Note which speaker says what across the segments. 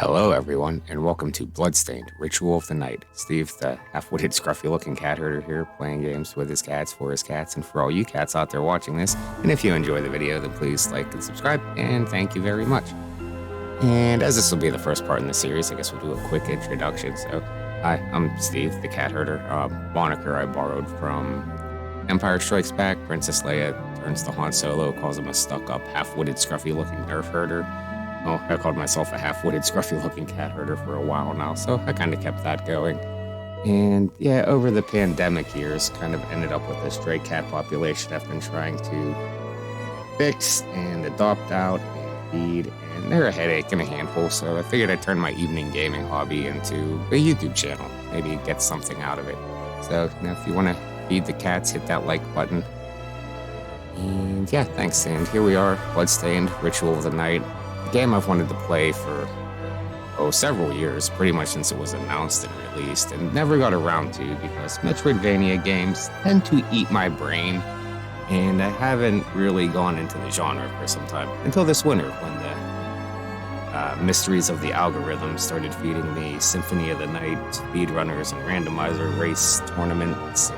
Speaker 1: Hello, everyone, and welcome to Bloodstained, Ritual of the Night. Steve, the half-witted, scruffy-looking cat herder here, playing games with his cats, for his cats, and for all you cats out there watching this. And if you enjoy the video, then please like and subscribe, and thank you very much. And as this will be the first part in the series, I guess we'll do a quick introduction. So, hi, I'm Steve, the cat herder, moniker I borrowed from Empire Strikes Back. Princess Leia turns to Han Solo, calls him a stuck-up, half-witted, scruffy-looking nerf herder. Well, I called myself a half-witted, scruffy-looking cat herder for a while now, so I kind of kept that going. And yeah, over the pandemic years, kind of ended up with a stray cat population I've been trying to fix and adopt out and feed, and they're a headache and a handful, so I figured I'd turn my evening gaming hobby into a YouTube channel, maybe get something out of it. So, if you want to feed the cats, hit that like button. And yeah, thanks, and here we are, Bloodstained, Ritual of the Night. Game I've wanted to play for several years, pretty much since it was announced and released, and never got around to because Metroidvania games tend to eat my brain, and I haven't really gone into the genre for some time until this winter when the mysteries of the algorithm started feeding me Symphony of the Night speedrunners and randomizer race tournaments.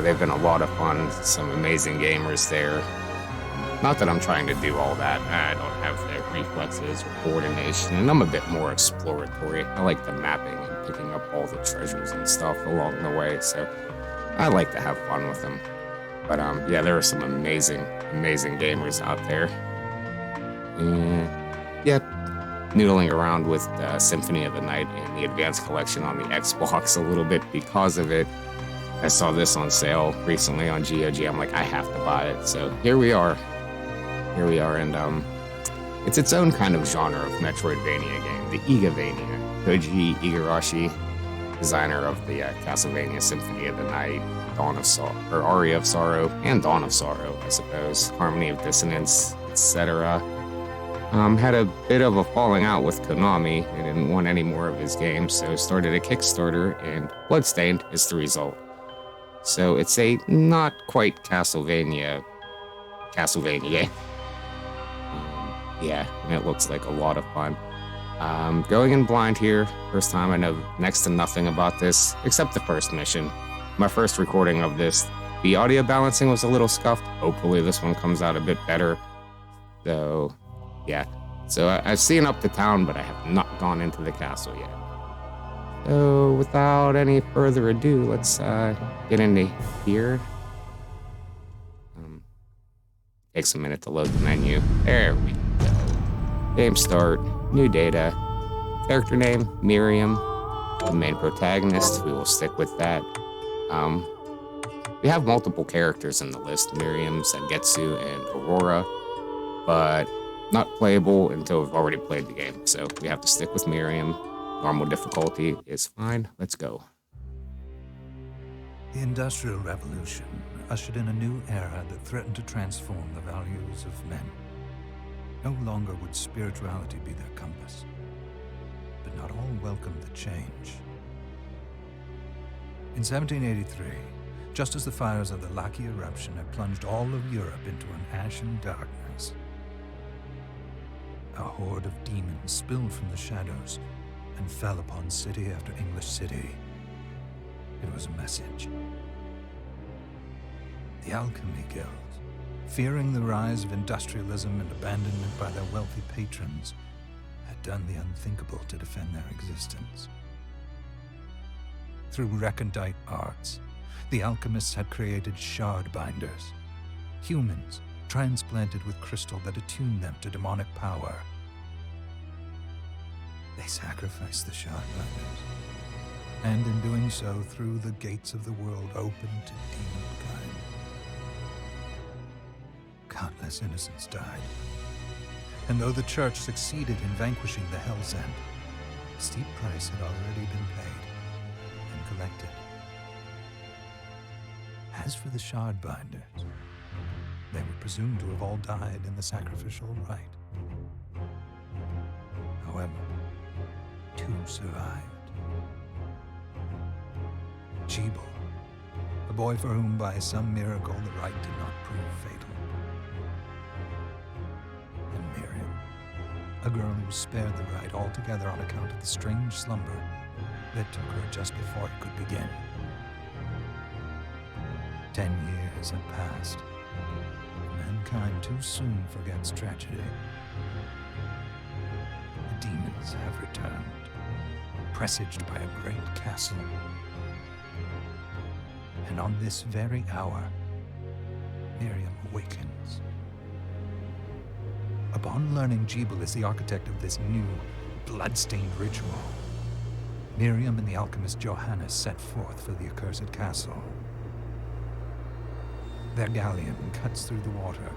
Speaker 1: They've been a lot of fun, some amazing gamers there. Not that I'm trying to do all that. I don't have the reflexes or coordination, and I'm a bit more exploratory. I like the mapping and picking up all the treasures and stuff along the way, so I like to have fun with them. But yeah, there are some amazing gamers out there. And yeah, noodling around with Symphony of the Night and the Advanced Collection on the Xbox a little bit because of it. I saw this on sale recently on GOG. I'm like, I have to buy it. So here we are, and it's its own kind of genre of Metroidvania game, the IGA-vania. Koji Igarashi, designer of the Castlevania Symphony of the Night, Aria of Sorrow, and Dawn of Sorrow, I suppose, Harmony of Dissonance, etc. Had a bit of a falling out with Konami. They didn't want any more of his games, so started a Kickstarter, and Bloodstained is the result. So it's a not quite Castlevania. Yeah, and it looks like a lot of fun. Going in blind here, first time I know next to nothing about this, except the first mission. My first recording of this, the audio balancing was a little scuffed. Hopefully this one comes out a bit better. So, yeah. So I've seen up the town, but I have not gone into the castle yet. So without any further ado, let's get into here. Takes a minute to load the menu. There we go. Game start, new data, character name, Miriam, the main protagonist, we will stick with that. We have multiple characters in the list, Miriam, Zangetsu, and Aurora, but not playable until we've already played the game, so we have to stick with Miriam. Normal difficulty is fine, let's go.
Speaker 2: The Industrial Revolution ushered in a new era that threatened to transform the values of men. No longer would spirituality be their compass, but not all welcomed the change. In 1783, just as the fires of the Laki eruption had plunged all of Europe into an ashen darkness, a horde of demons spilled from the shadows and fell upon city after English city. It was a message. The Alchemy Guild, fearing the rise of industrialism and abandonment by their wealthy patrons, had done the unthinkable to defend their existence. Through recondite arts, the alchemists had created Shardbinders, humans transplanted with crystal that attuned them to demonic power. They sacrificed the Shardbinders, and in doing so threw the gates of the world open to demonkind. Countless innocents died, and though the Church succeeded in vanquishing the Hell's End, a steep price had already been paid and collected. As for the Shardbinders, they were presumed to have all died in the sacrificial rite. However, 2 survived. Gebel, a boy for whom by some miracle the rite did not prove fatal. And Miriam, a girl who was spared the rite altogether on account of the strange slumber that took her just before it could begin. 10 years have passed. Mankind too soon forgets tragedy. The demons have returned, presaged by a great castle. And on this very hour, Miriam awakens. Upon learning Gebel is the architect of this new, bloodstained ritual, Miriam and the alchemist Johannes set forth for the accursed castle. Their galleon cuts through the water,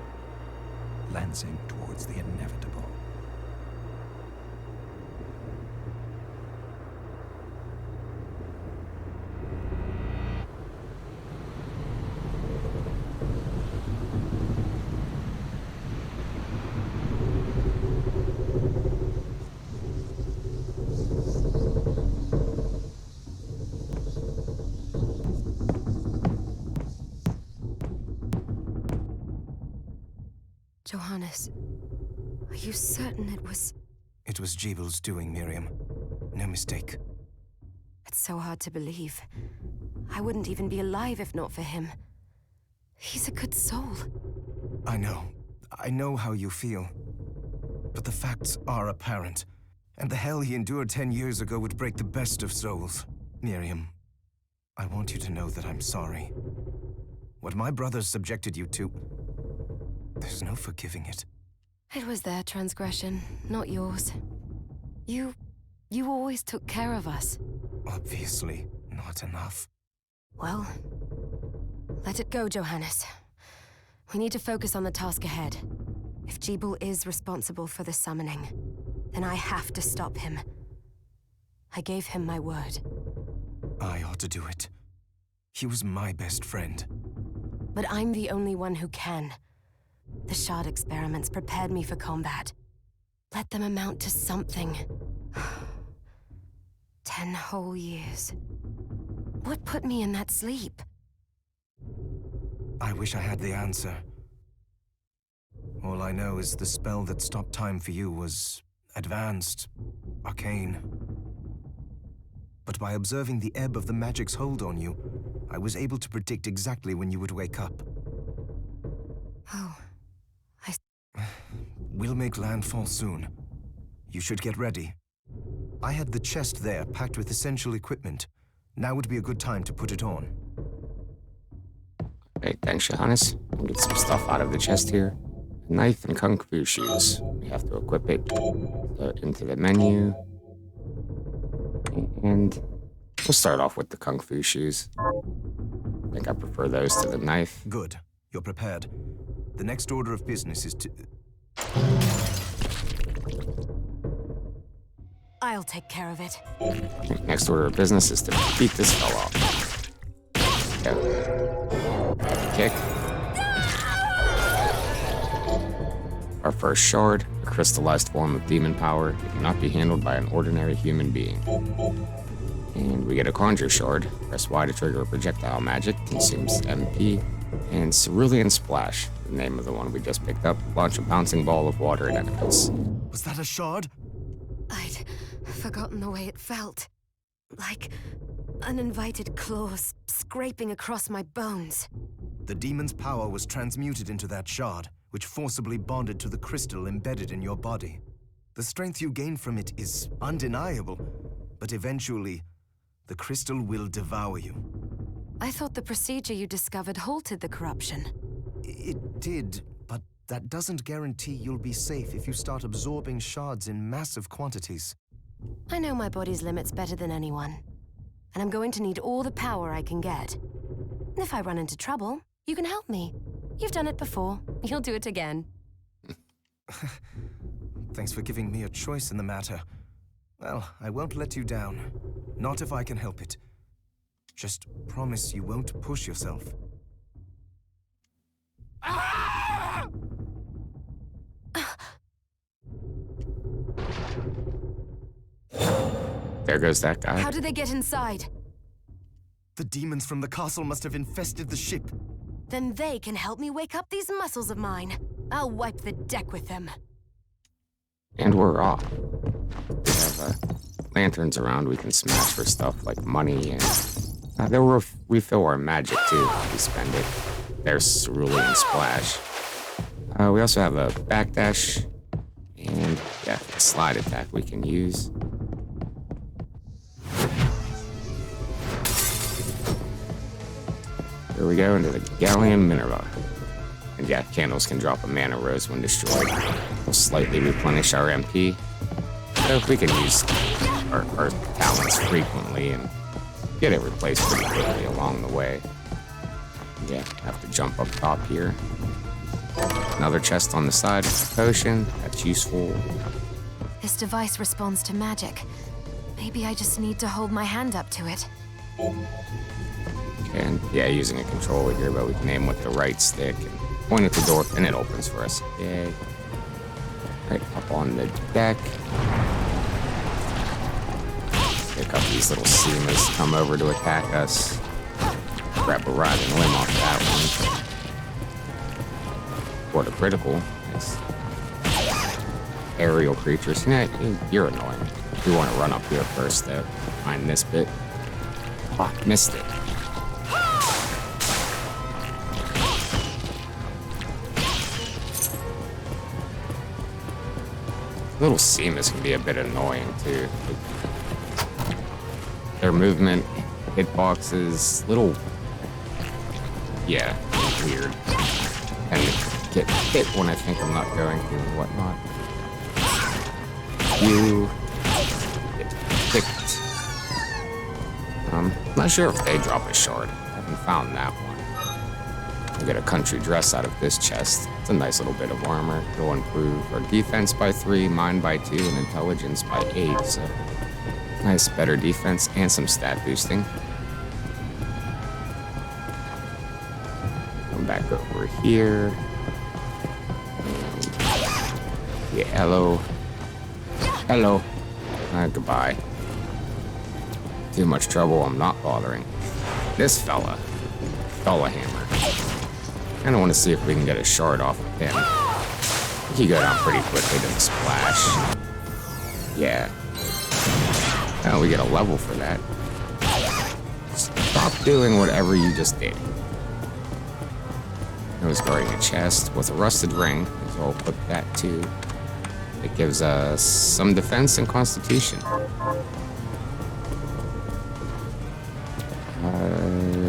Speaker 2: lancing towards the inevitable.
Speaker 3: Johannes, are you certain it was...
Speaker 4: It was Gebel's doing, Miriam. No mistake.
Speaker 3: It's so hard to believe. I wouldn't even be alive if not for him. He's a good soul.
Speaker 4: I know. I know how you feel. But the facts are apparent. And the hell he endured 10 years ago would break the best of souls. Miriam, I want you to know that I'm sorry. What my brothers subjected you to... There's no forgiving it.
Speaker 3: It was their transgression, not yours. You always took care of us.
Speaker 4: Obviously, not enough.
Speaker 3: Well, let it go, Johannes. We need to focus on the task ahead. If Gebel is responsible for the summoning, then I have to stop him. I gave him my word.
Speaker 4: I ought to do it. He was my best friend.
Speaker 3: But I'm the only one who can. The Shard experiments prepared me for combat. Let them amount to something. 10 whole years. What put me in that sleep?
Speaker 4: I wish I had the answer. All I know is the spell that stopped time for you was advanced, arcane. But by observing the ebb of the magic's hold on you, I was able to predict exactly when you would wake up.
Speaker 3: Oh.
Speaker 4: We'll make landfall soon. You should get ready. I had the chest there packed with essential equipment. Now would be a good time to put it on.
Speaker 1: Hey, thanks, Johannes. We'll get some stuff out of the chest here. A knife and kung fu shoes. We have to equip it into the menu. And we'll start off with the kung fu shoes. I think I prefer those to the knife.
Speaker 4: Good. You're prepared. The next order of business is to...
Speaker 3: I'll take care of it.
Speaker 1: Next order of business is to beat this fellow off. Go. Kick. Our first shard, a crystallized form of demon power that cannot be handled by an ordinary human being. And we get a conjure shard. Press Y to trigger a projectile magic, consumes MP. And Cerulean Splash, the name of the one we just picked up, launch a bouncing ball of water at enemies.
Speaker 4: Was that a shard?
Speaker 3: I'd forgotten the way it felt. Like uninvited claws scraping across my bones.
Speaker 4: The demon's power was transmuted into that shard, which forcibly bonded to the crystal embedded in your body. The strength you gain from it is undeniable, but eventually, the crystal will devour you.
Speaker 3: I thought the procedure you discovered halted the corruption.
Speaker 4: It did, but that doesn't guarantee you'll be safe if you start absorbing shards in massive quantities.
Speaker 3: I know my body's limits better than anyone. And I'm going to need all the power I can get. If I run into trouble, you can help me. You've done it before. You'll do it again.
Speaker 4: Thanks for giving me a choice in the matter. Well, I won't let you down. Not if I can help it. Just promise you won't push yourself. Ah!
Speaker 1: There goes that guy.
Speaker 3: How did they get inside?
Speaker 4: The demons from the castle must have infested the ship.
Speaker 3: Then they can help me wake up these muscles of mine. I'll wipe the deck with them.
Speaker 1: And we're off. We have lanterns around we can smash for stuff like money, and they'll refill our magic too if we spend it. There's Cerulean Splash. We also have a backdash and yeah, a slide attack we can use. Here we go into the Galleon Minerva. And yeah, candles can drop a mana rose when destroyed. We'll slightly replenish our MP. So if we can use our talents frequently and get it replaced pretty quickly along the way. Yeah, have to jump up top here. Another chest on the side with a potion. That's useful.
Speaker 3: This device responds to magic. Maybe I just need to hold my hand up to it.
Speaker 1: And yeah, using a controller here, but we can aim with the right stick and point at the door, and it opens for us. Yay. Right, up on the deck. Pick up these little Seamas, come over to attack us. Grab a riding limb off that one. What a critical. Nice. Aerial creatures. Nah, you're annoying. We want to run up here first, though. Find this bit. Oh, missed it. Little Seamas can be a bit annoying, too. Their movement, hitboxes, little... Yeah, weird. And get hit when I think I'm not going to and whatnot. You get picked. Not sure if they drop a shard. I haven't found that one. We'll get a country dress out of this chest. It's a nice little bit of armor. It'll improve our defense by 3, mind by 2, and intelligence by 8. So nice, better defense and some stat boosting. Come back over here. And yeah, hello. Hello. Goodbye. Too much trouble, I'm not bothering. This fella hammer. I don't want to see if we can get a shard off of him. He go down pretty quickly to the splash. Yeah. Oh, we get a level for that. Stop doing whatever you just did. I was guarding a chest with a rusted ring, so I'll put that too. It gives us some defense and constitution.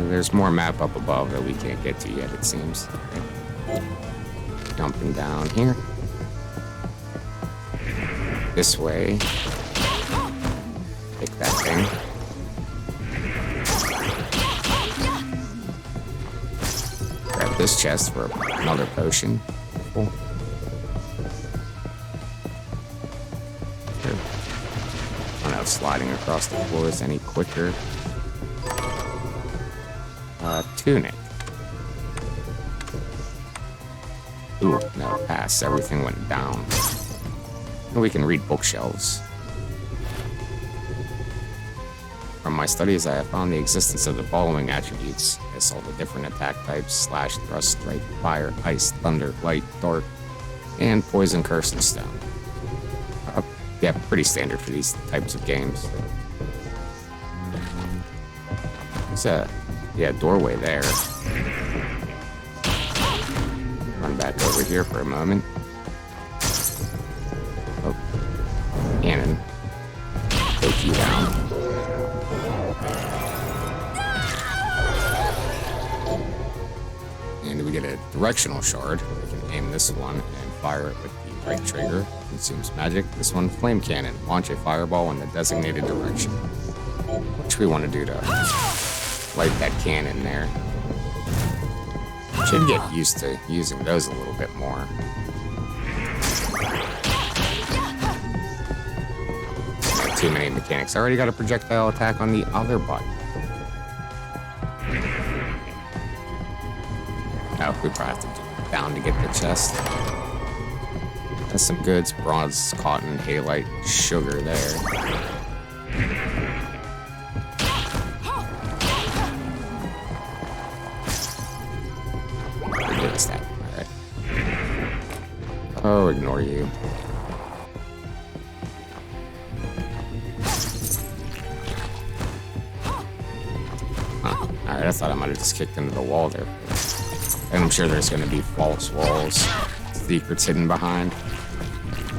Speaker 1: There's more map up above that we can't get to yet, it seems. Okay. Jumping down here. This way. Pick that thing. Grab this chest for another potion. Cool. Here. I don't know if sliding across the floor is any quicker. Tunic. Ooh, no, pass. Everything went down. And we can read bookshelves. From my studies, I have found the existence of the following attributes. I saw the different attack types: slash, thrust, strike, fire, ice, thunder, light, dark, and poison, curse, and stone. Yeah, pretty standard for these types of games. There's a doorway there. Run back over here for a moment. Oh, cannon. Take you down. And we get a directional shard. We can aim this one and fire it with the right trigger. Consumes magic. This one, flame cannon. Launch a fireball in the designated direction. Which we want to do to light that cannon there. Should get used to using those a little bit more. Not too many mechanics. I already got a projectile attack on the other button. Oh, we probably have to do down to get the chest. That's some goods. Bronze, cotton, halite, sugar there. Oh, ignore you. Alright, I thought I might have just kicked into the wall there. And I'm sure there's gonna be false walls, secrets hidden behind.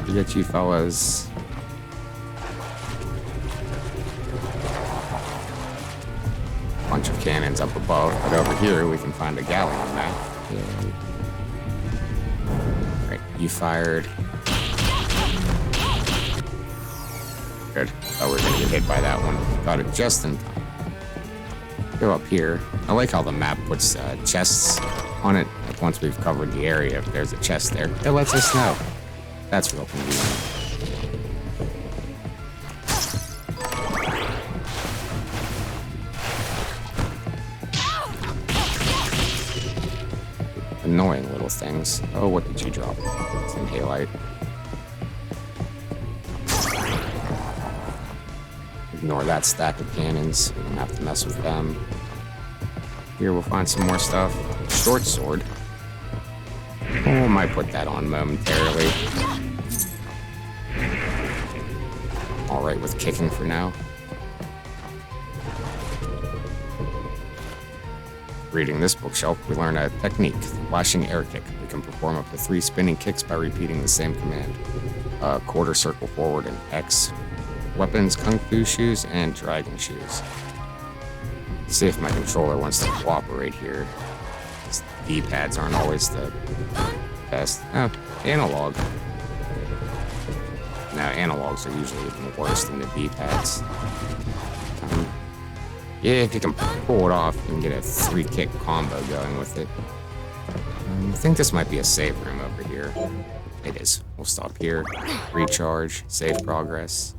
Speaker 1: Forget you fellas. Bunch of cannons up above, but over here we can find a galleon map. Alright, you fired. Good. Oh, we're gonna get hit by that one. Got it just in time. Go up here. I like how the map puts chests on it. Like once we've covered the area, if there's a chest there, it lets us know. That's real convenient. Annoying little things. Oh, what did you drop? Some halite. Ignore that stack of cannons. We don't have to mess with them. Here we'll find some more stuff. Short sword. Oh, might put that on momentarily. Alright with kicking for now. Reading this bookshelf, we learn a technique, flashing air kick. We can perform up to 3 spinning kicks by repeating the same command. Quarter circle forward and X. Weapons, kung fu shoes, and dragon shoes. See if my controller wants to cooperate here. These D-pads aren't always the best. Oh, analog. No, analogs are usually even worse than the D-pads. Yeah, if you can pull it off, you can get a 3-kick combo going with it. I think this might be a save room over here. It is. We'll stop here, recharge, save progress.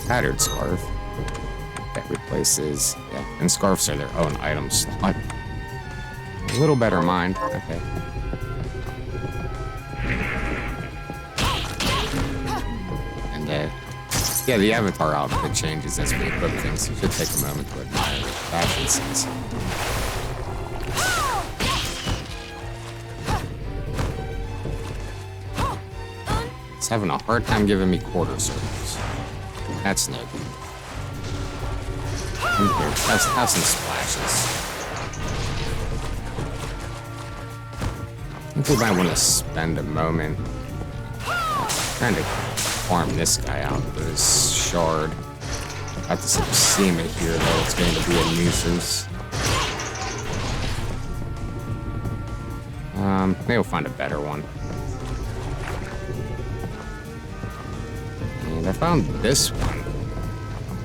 Speaker 1: Tattered scarf. That replaces, yeah, and scarves are their own items. A little better mind. Okay. And yeah, the avatar outfit changes as we equip things. You should take a moment to admire the fashion sense. It's having a hard time giving me quarter circles. That's no good. Here, have some splashes. I think we might want to spend a moment trying to farm this guy out for his shard. Got this little seam in here though, it's going to be a nuisance. Maybe we'll find a better one. And I found this one.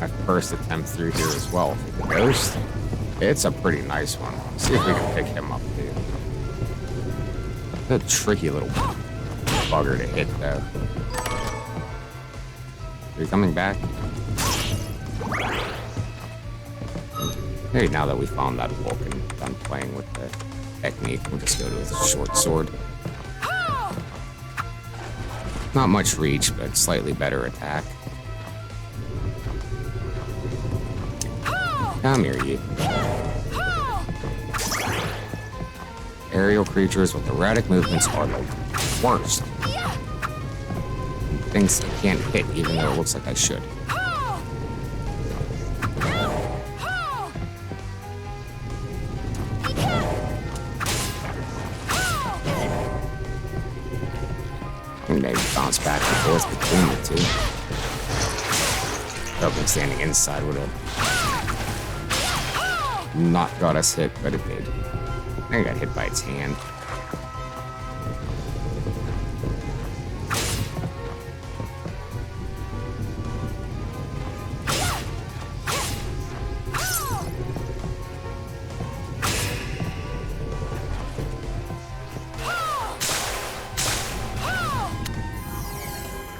Speaker 1: My first attempt through here as well. The ghost. It's a pretty nice one. Let's see if we can pick him up, dude. It's a tricky little bugger to hit, though. Are you coming back? Maybe now that we found that book and done playing with the technique, we'll just go to a short sword. Not much reach, but slightly better attack. Come here, you. Aerial creatures with erratic movements are the worst. Things I can't hit, even though it looks like I should. And maybe bounce back and forth between the two. Hoping standing inside would have not got us hit, but it did. I got hit by its hand.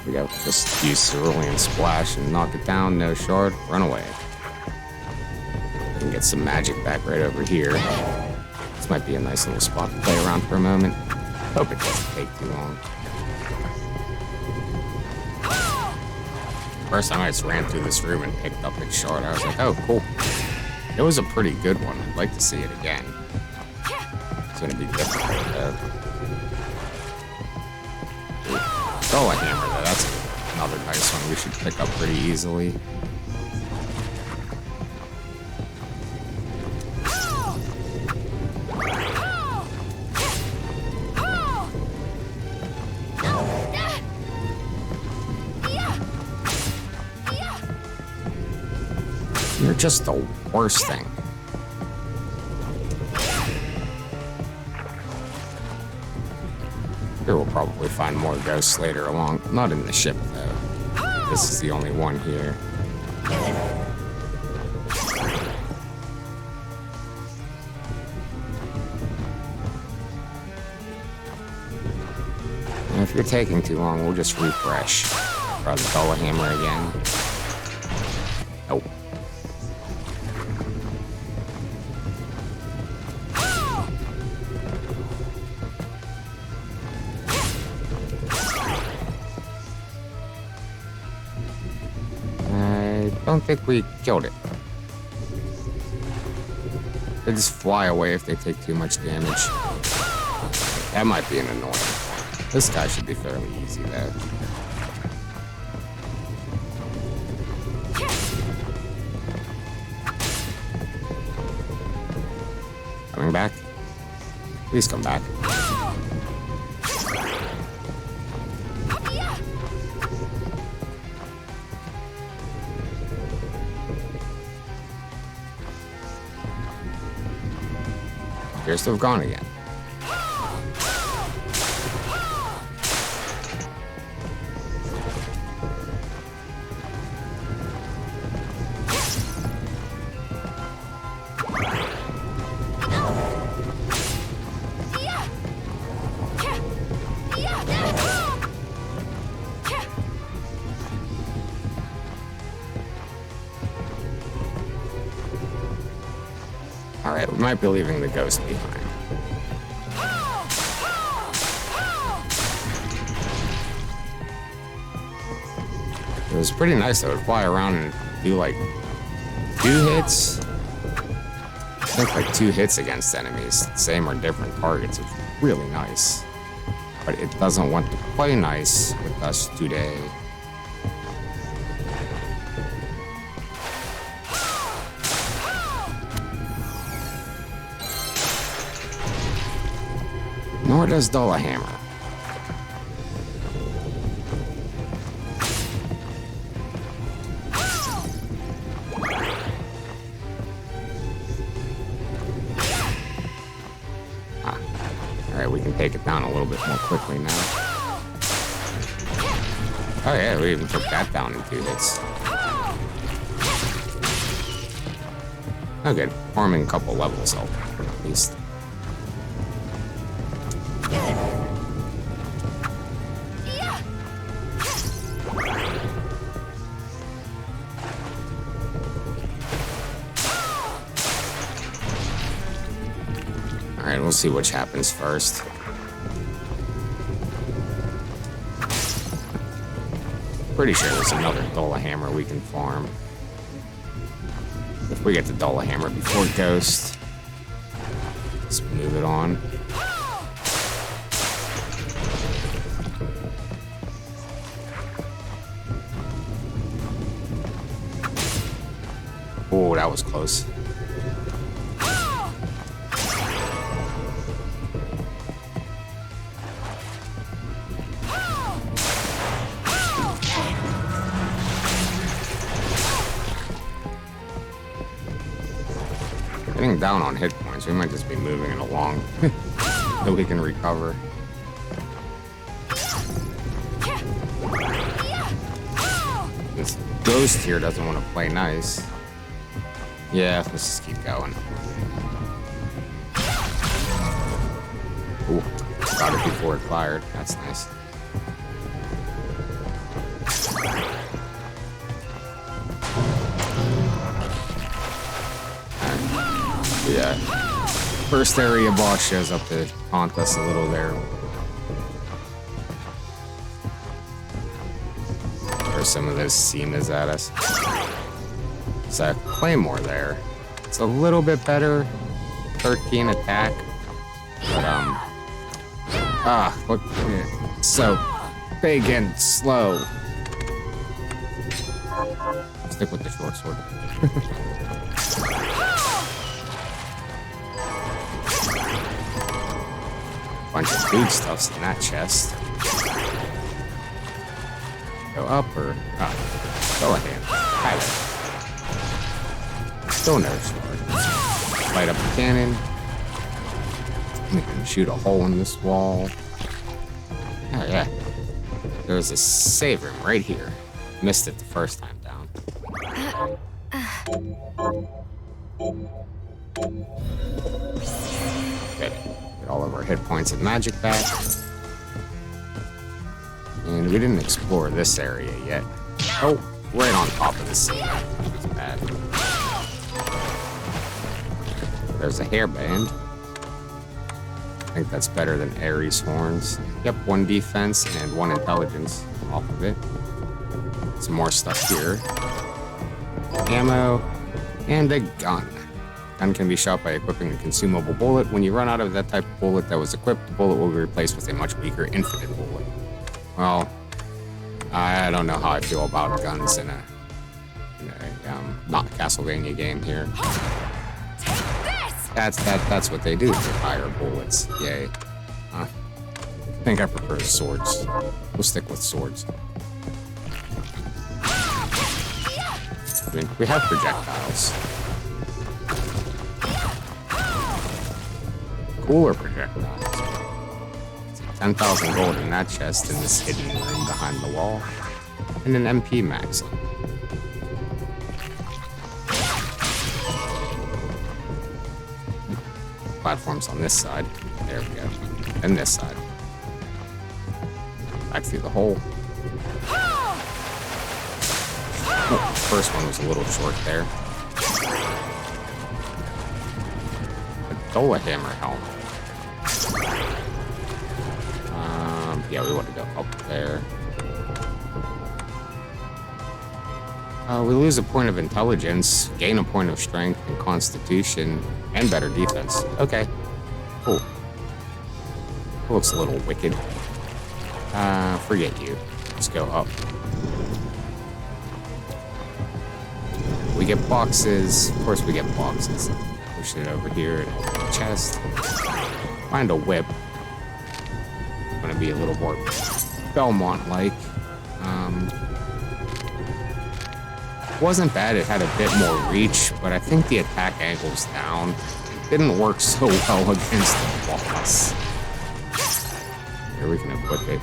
Speaker 1: We go, just use Cerulean Splash and knock it down, no shard, run away. We can get some magic back right over here. This might be a nice little spot to play around for a moment. Hope it doesn't take too long. First time I just ran through this room and picked up its shard, I was like, oh, cool. It was a pretty good one. I'd like to see it again. It's gonna be difficult, though. Oh, a hammer, though. That's another nice one we should pick up pretty easily. You're just the worst thing. Here we'll probably find more ghosts later along. Not in the ship, though. This is the only one here. And if you're taking too long, we'll just refresh. Try the Dollar Hammer again. Nope. I don't think we killed it. They just fly away if they take too much damage. That might be an annoying one. This guy should be fairly easy though. Coming back? Please come back. Appears to have gone again. Alright, we might be leaving the ghost behind. It was pretty nice though. It would fly around and do like 2 hits. I think like 2 hits against enemies, same or different targets. It's really nice. But it doesn't want to play nice with us today. Nor does Dollar Hammer. Alright, we can take it down a little bit more quickly now. Oh yeah, we even took that down in 2 hits. Oh good, farming a couple levels helped, at least. Alright, we'll see which happens first. Pretty sure there's another Dollar Hammer we can farm. If we get the Dollar Hammer before Ghost, let's move it on. Oh, that was close. Getting down on hit points, we might just be moving it along so we can recover. This ghost here doesn't want to play nice. Yeah, let's just keep going. Ooh, got it before it fired. That's nice. Yeah. First area boss shows up to haunt us a little there. There's some of those Seamas at us. So Claymore there. It's a little bit better. 13 attack. But look, so big and slow. Stick with the short sword. Bunch of food stuffs in that chest. Go up or up? Go ahead. Pilot. Still no sword. Light up the cannon. We can shoot a hole in this wall. Oh yeah. There's a save room right here. Missed it the first time down. Good. Get all of our hit points and magic back. And we didn't explore this area yet. Oh, right on top of the sea. That's bad. There's a hairband. I think that's better than Ares horns. Yep, 1 defense and 1 intelligence off of it. Some more stuff here. Ammo and a gun. Gun can be shot by equipping a consumable bullet. When you run out of that type of bullet that was equipped, the bullet will be replaced with a much weaker infinite bullet. Well, I don't know how I feel about guns in a not Castlevania game here. That's what they do with higher bullets. Yay. I think I prefer swords. We'll stick with swords. I mean, we have projectiles. Cooler projectiles. 10,000 gold in that chest in this hidden room behind the wall. And an MP max. Platforms on this side. There we go. And this side. Back through the hole. Oh, first one was a little short there. A Dola hammer helmet. Yeah, we want to go up there. We lose a point of intelligence, gain a point of strength and constitution, and better defense. Okay, cool. That looks a little wicked. Forget you. Let's go up. We get boxes. Of course we get boxes. Push it over here and open the chest. Find a whip. Gonna be a little more Belmont-like. Wasn't bad, it had a bit more reach, but I think the attack angle's down. It didn't work so well against the boss. Here we can equip it.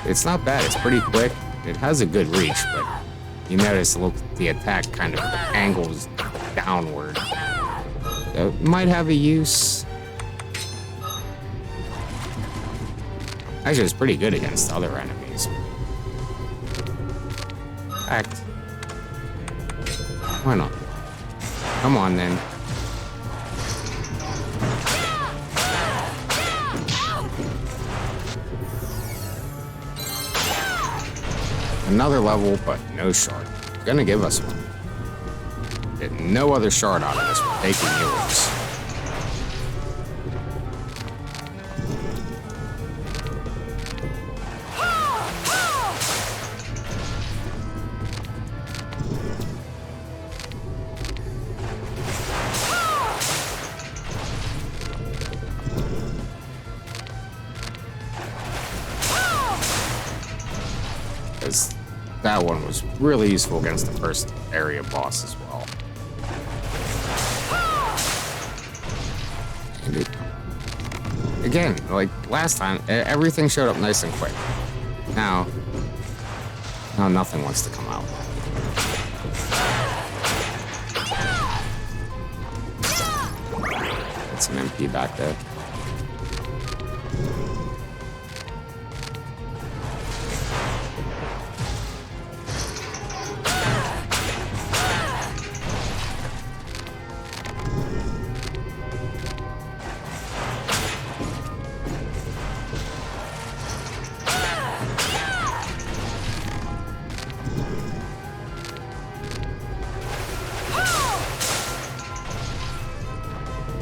Speaker 1: It's not bad, it's pretty quick. It has a good reach, but you notice the attack kind of angles downward. So it might have a use. Actually, it's pretty good against other enemies. In fact, why not? Come on, then. Another level, but no shard. Gonna give us one. Get no other shard out of this. We're taking yours. That one was really useful against the first area boss as well. And again, like last time, everything showed up nice and quick. Now nothing wants to come out. Get some MP back there.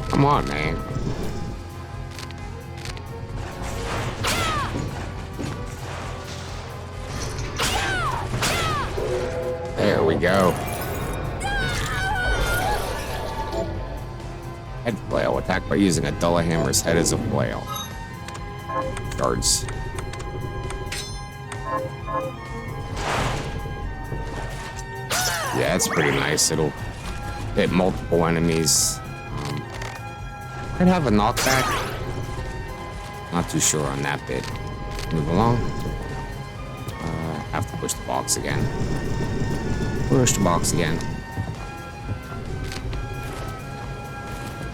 Speaker 1: Come on, man. There we go. Head flail. Attack by using a Dullahammer's head as a flail. Shards. Yeah, it's pretty nice. It'll hit multiple enemies. Might have a knockback. Not too sure on that bit. Move along. Have to push the box again. Push the box again.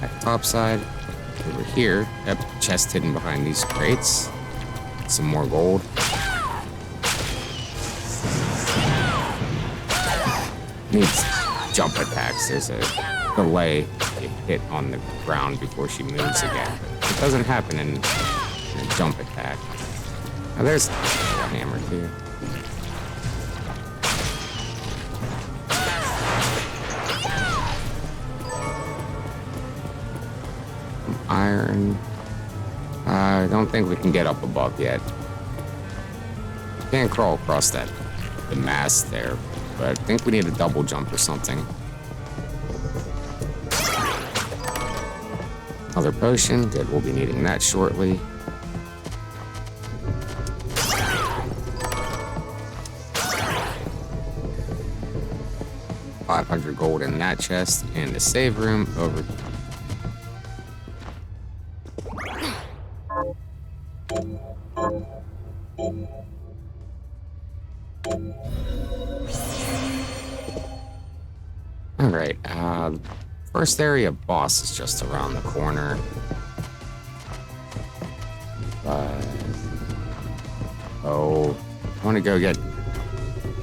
Speaker 1: At the top side. Over here. Yep, chest hidden behind these crates. Some more gold. Needs jump attacks. There's a delay to hit on the ground before she moves again. It doesn't happen in a jump attack. Now there's a hammer too. Iron. I don't think we can get up above yet. Can't crawl across the mast there, but I think we need a double jump or something. Another potion. Good, we'll be needing that shortly. $500 gold in that chest, and the save room over. Alright, first area boss is just around the corner. Oh, I want to go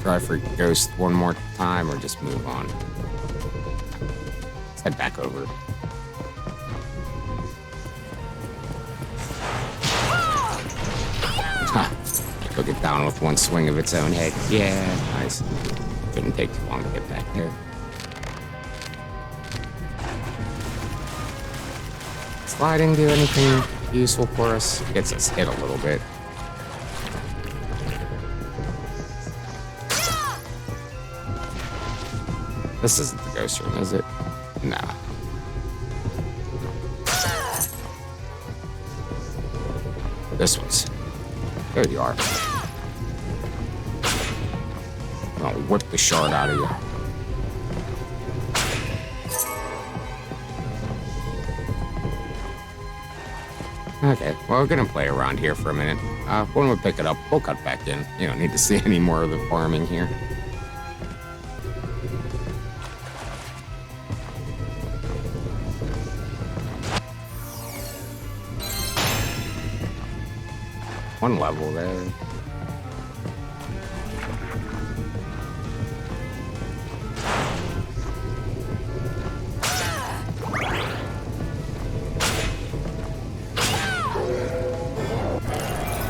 Speaker 1: try for Ghost one more time or just move on? Let's head back over. Took it down with one swing of its own head. Yeah, nice. Didn't take too long to get back there. Sliding do anything useful for us? Gets us hit a little bit. This isn't the ghost room, is it? Nah. This one's. There you are. I'll whip the shard out of you. Okay, well, we're gonna play around here for a minute. When we pick it up, we'll cut back in. You don't need to see any more of the farming here. One level there.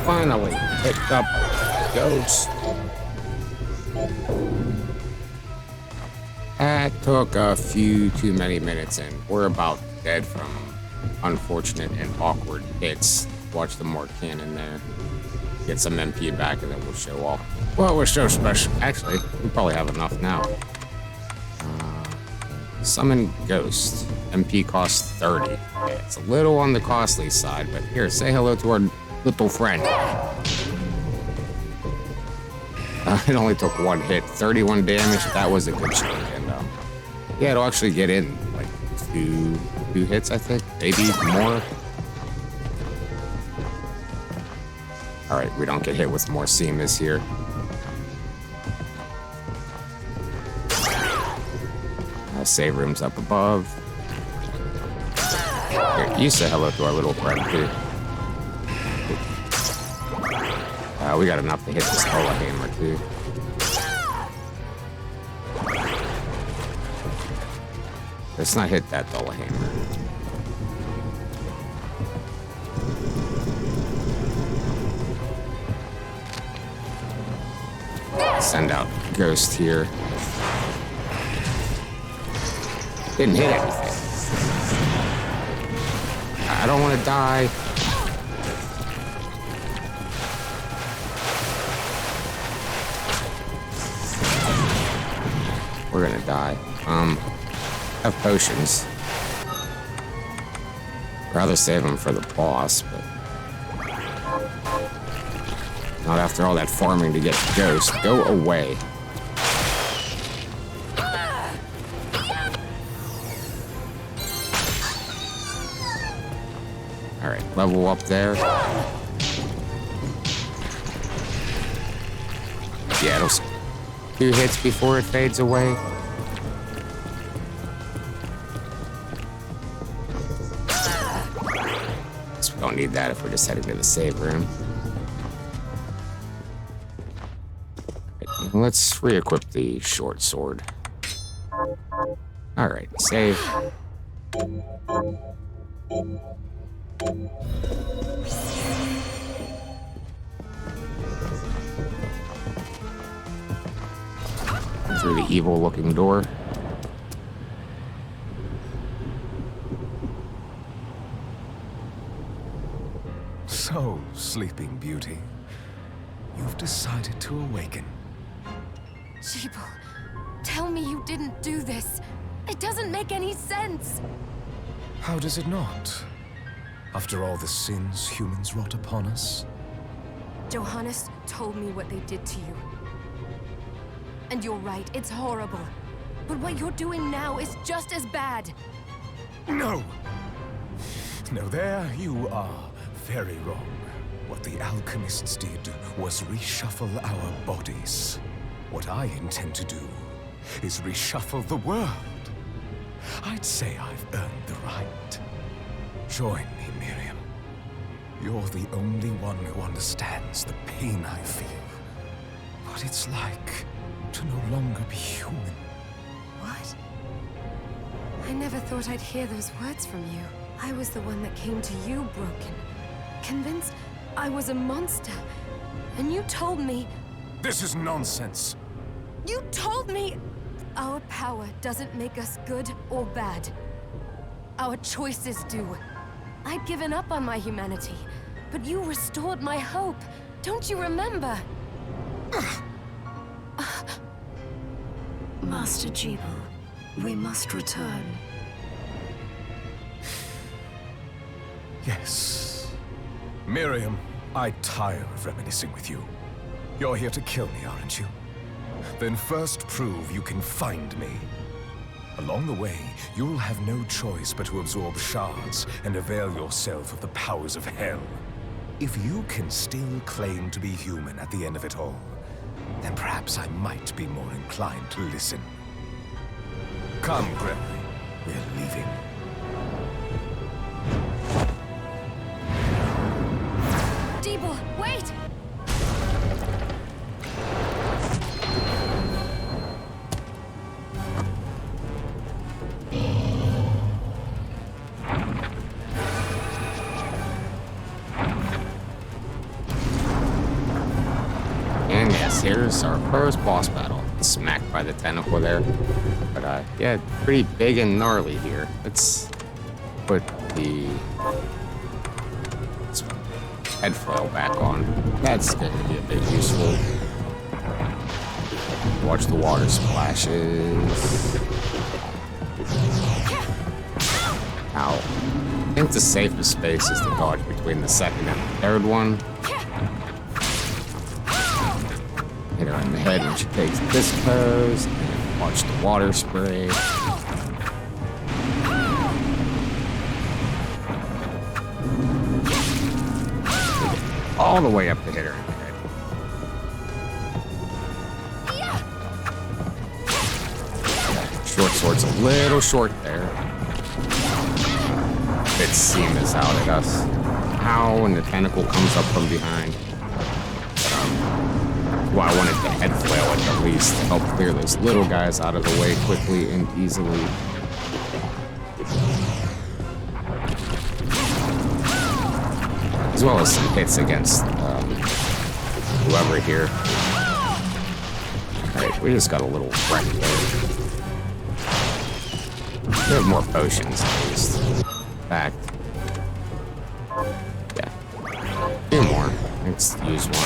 Speaker 1: Finally picked up Ghost. That took a few too many minutes and we're about dead from unfortunate and awkward hits. Watch the more cannon there. Get some MP back and then we'll show off. Well, we're so special. Actually, we probably have enough now. Summon Ghost. MP costs 30. Yeah, it's a little on the costly side, but here, say hello to our little friend. It only took one hit. 31 damage. That was a good shot. And yeah, it'll actually get in like two hits, I think. Maybe more. Alright, we don't get hit with more Seamus here. Save room's up above. Here, you say hello to our little friend too. We got enough to hit this hammer too. Let's not hit that hammer. Send out Ghost here. Didn't hit anything. don't want to die. We're gonna die. Have potions. Rather save them for the boss, but not after all that farming to get Ghost. Go away. Alright, level up there. Yeah, it'll 2 hits before it fades away. So we don't need that if we're just heading to the save room. Right, let's re-equip the short sword. Alright, save. Through the evil-looking door.
Speaker 4: So, Sleeping Beauty, you've decided to awaken.
Speaker 3: Gebel, tell me you didn't do this. It doesn't make any sense.
Speaker 4: How does it not? After all the sins humans wrought upon us?
Speaker 3: Johannes told me what they did to you. And you're right, it's horrible. But what you're doing now is just as bad.
Speaker 4: No! No, there you are very wrong. What the alchemists did was reshuffle our bodies. What I intend to do is reshuffle the world. I'd say I've earned the right. Join me, Miriam. You're the only one who understands the pain I feel. What it's like to no longer be human.
Speaker 3: What? I never thought I'd hear those words from you. I was the one that came to you broken, convinced I was a monster. And you told me...
Speaker 4: This is nonsense.
Speaker 3: You told me our power doesn't make us good or bad. Our choices do. I'd given up on my humanity, but you restored my hope. Don't you remember?
Speaker 5: Master Gebel, we must return.
Speaker 4: Yes. Miriam, I tire of reminiscing with you. You're here to kill me, aren't you? Then first prove you can find me. Along the way, you'll have no choice but to absorb shards and avail yourself of the powers of hell. If you can still claim to be human at the end of it all, then perhaps I might be more inclined to listen. Come, Gregory. We're leaving.
Speaker 3: Gebel, wait!
Speaker 1: And yes, here's our first boss battle. Smacked by the tentacle there. But yeah, pretty big and gnarly here. Let's put the head foil back on. That's going to be a bit useful. Watch the water splashes. Ow. I think the safest space is to dodge between the second and the third one. Hit her in the head when she takes this pose. And watch the water spray. All the way up to hit her in the head. Short sword's a little short there. Its seam is out at us. Ow, and the tentacle comes up from behind. Well, I wanted the head flail at least to help clear those little guys out of the way quickly and easily. As well as some hits against whoever here. Alright, we just got a little wreck there. We have more potions at least. In fact, Let's use one.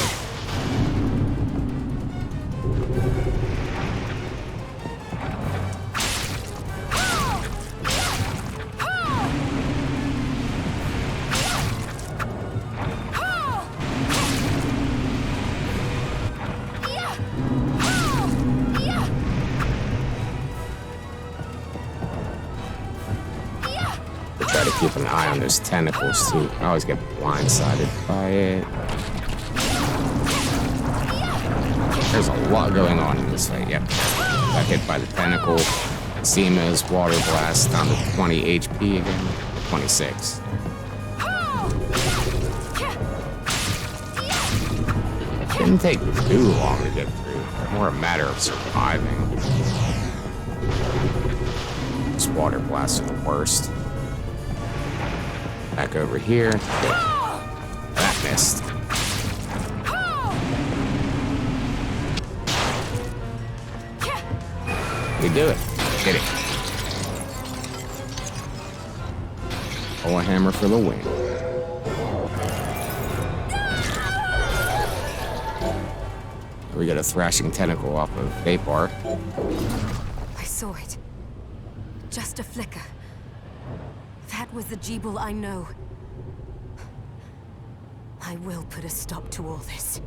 Speaker 1: Try to keep an eye on those tentacles too. I always get blindsided by it. There's a lot going on in this fight. Yep. Got hit by the tentacle. Seema's water blast down to 20 HP again. 26. Didn't take too long to get through. More a matter of surviving. This water blasts are the worst. Back over here. That missed. We do it. Hit it. Pull a hammer for the win. We got a thrashing tentacle off of Vapor.
Speaker 3: I saw it. Just a flicker. That was the Gebel I know. I will put a stop to all this.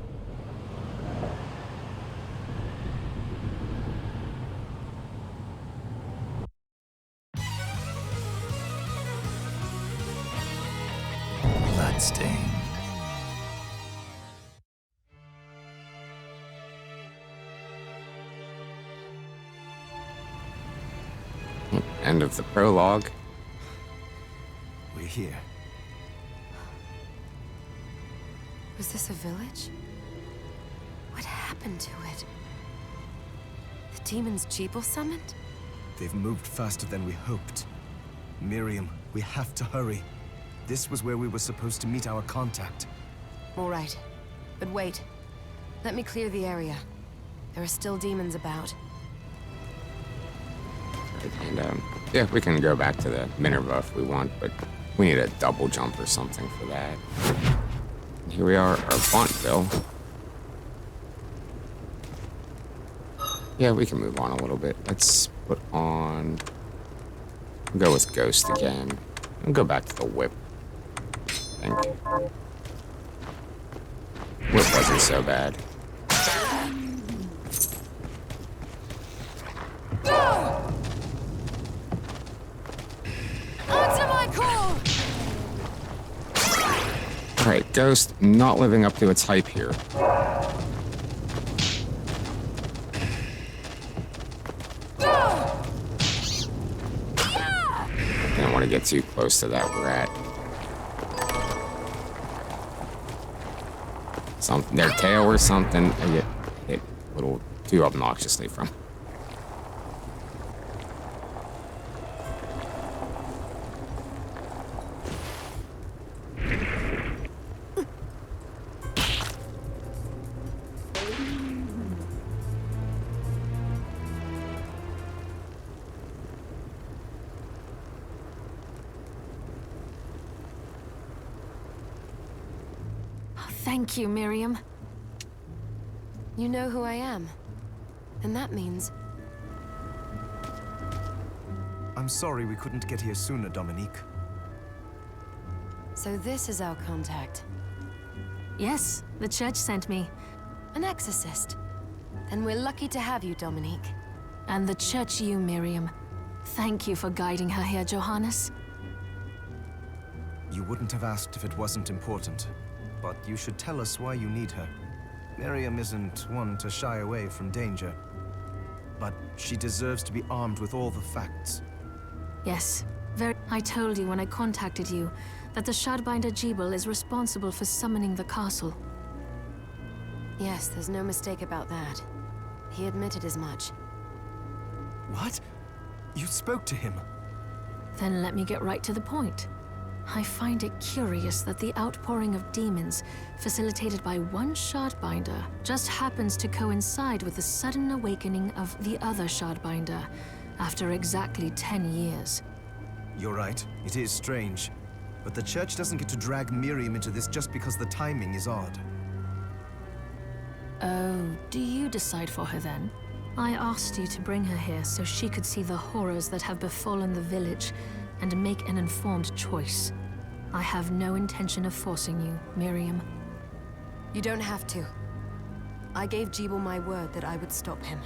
Speaker 2: Bloodstained.
Speaker 1: End of the prologue.
Speaker 4: We're here.
Speaker 3: Was this a village? What happened to it? The demons Gebel summoned?
Speaker 4: They've moved faster than we hoped. Miriam, we have to hurry. This was where we were supposed to meet our contact.
Speaker 3: All right. But wait. Let me clear the area. There are still demons about.
Speaker 1: And, yeah, we can go back to the Minerva if we want, but we need a double jump or something for that. And here we are, our Fontville. Yeah, we can move on a little bit. Let's put on... We'll go with Ghost again. We'll go back to the Whip, I think. Whip wasn't so bad. Alright, Ghost not living up to its hype here. Don't want to get too close to that rat. Their tail or something, I get hit a little too obnoxiously from.
Speaker 3: Thank you, Miriam. You know who I am. And that means...
Speaker 4: I'm sorry we couldn't get here sooner, Dominique.
Speaker 3: So this is our contact.
Speaker 6: Yes, the church sent me.
Speaker 3: An exorcist. Then we're lucky to have you, Dominique.
Speaker 6: And the church you, Miriam. Thank you for guiding her here, Johannes.
Speaker 4: You wouldn't have asked if it wasn't important. But you should tell us why you need her. Miriam isn't one to shy away from danger. But she deserves to be armed with all the facts.
Speaker 6: Yes, I told you when I contacted you that the Shardbinder Gebel is responsible for summoning the castle.
Speaker 3: Yes, there's no mistake about that. He admitted as much.
Speaker 4: What? You spoke to him?
Speaker 6: Then let me get right to the point. I find it curious that the outpouring of demons, facilitated by one Shardbinder, just happens to coincide with the sudden awakening of the other Shardbinder, after exactly 10 years.
Speaker 4: You're right, it is strange. But the church doesn't get to drag Miriam into this just because the timing is odd.
Speaker 6: Oh, do you decide for her then? I asked you to bring her here so she could see the horrors that have befallen the village and make an informed choice. I have no intention of forcing you, Miriam.
Speaker 3: You don't have to. I gave Gebel my word that I would stop him.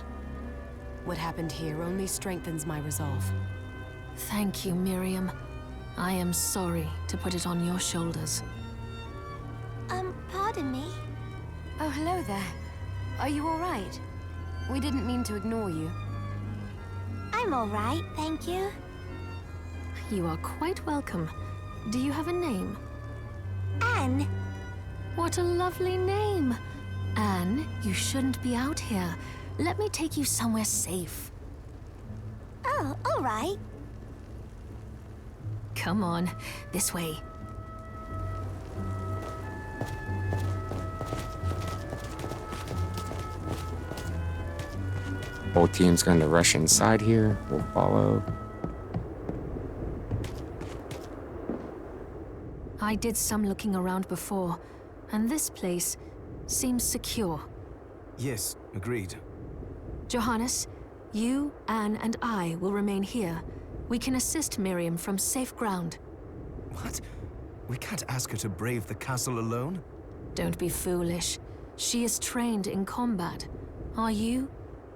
Speaker 3: What happened here only strengthens my resolve.
Speaker 6: Thank you, Miriam. I am sorry to put it on your shoulders.
Speaker 7: Pardon me?
Speaker 3: Oh, hello there. Are you all right? We didn't mean to ignore you.
Speaker 7: I'm all right, thank you.
Speaker 6: You are quite welcome. Do you have a name?
Speaker 7: Anne.
Speaker 6: What a lovely name! Anne, you shouldn't be out here. Let me take you somewhere safe.
Speaker 7: Oh, all right.
Speaker 6: Come on, this way.
Speaker 1: Whole team's going to rush inside here. We'll follow.
Speaker 6: I did some looking around before, and this place seems secure.
Speaker 4: Yes, agreed.
Speaker 6: Johannes, you, Anne, and I will remain here. We can assist Miriam from safe ground.
Speaker 4: What? We can't ask her to brave the castle alone?
Speaker 6: Don't be foolish. She is trained in combat. Are you?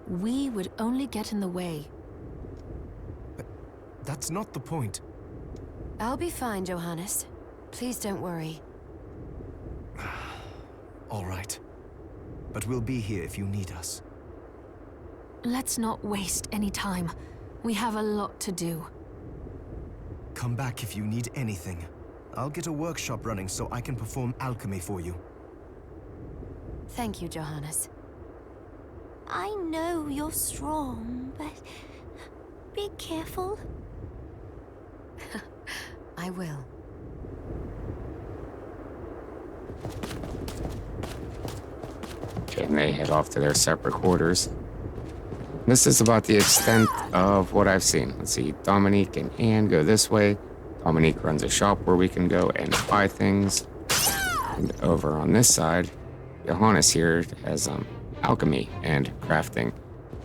Speaker 6: We would only get in the way.
Speaker 4: But that's not the point.
Speaker 3: I'll be fine, Johannes. Please don't worry.
Speaker 4: All right. But we'll be here if you need us.
Speaker 6: Let's not waste any time. We have a lot to do.
Speaker 4: Come back if you need anything. I'll get a workshop running so I can perform alchemy for you.
Speaker 3: Thank you, Johannes.
Speaker 7: I know you're strong, but be careful.
Speaker 3: I will.
Speaker 1: Okay, and they head off to their separate quarters. This is about the extent of what I've seen. Let's see, Dominique and Anne go this way. Dominique runs a shop where we can go and buy things. And over on this side, Johannes here has alchemy and crafting.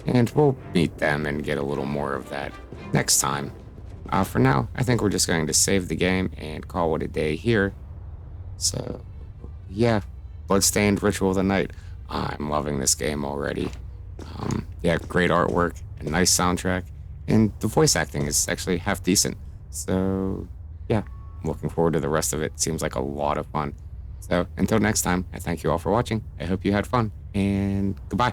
Speaker 1: And we'll meet them and get a little more of that next time. For now, I think we're just going to save the game and call it a day here. So, yeah, Bloodstained, Ritual of the Night. I'm loving this game already. Yeah, great artwork, a nice soundtrack, and the voice acting is actually half decent. So, yeah, I'm looking forward to the rest of it. Seems like a lot of fun. So, until next time, I thank you all for watching. I hope you had fun, and goodbye.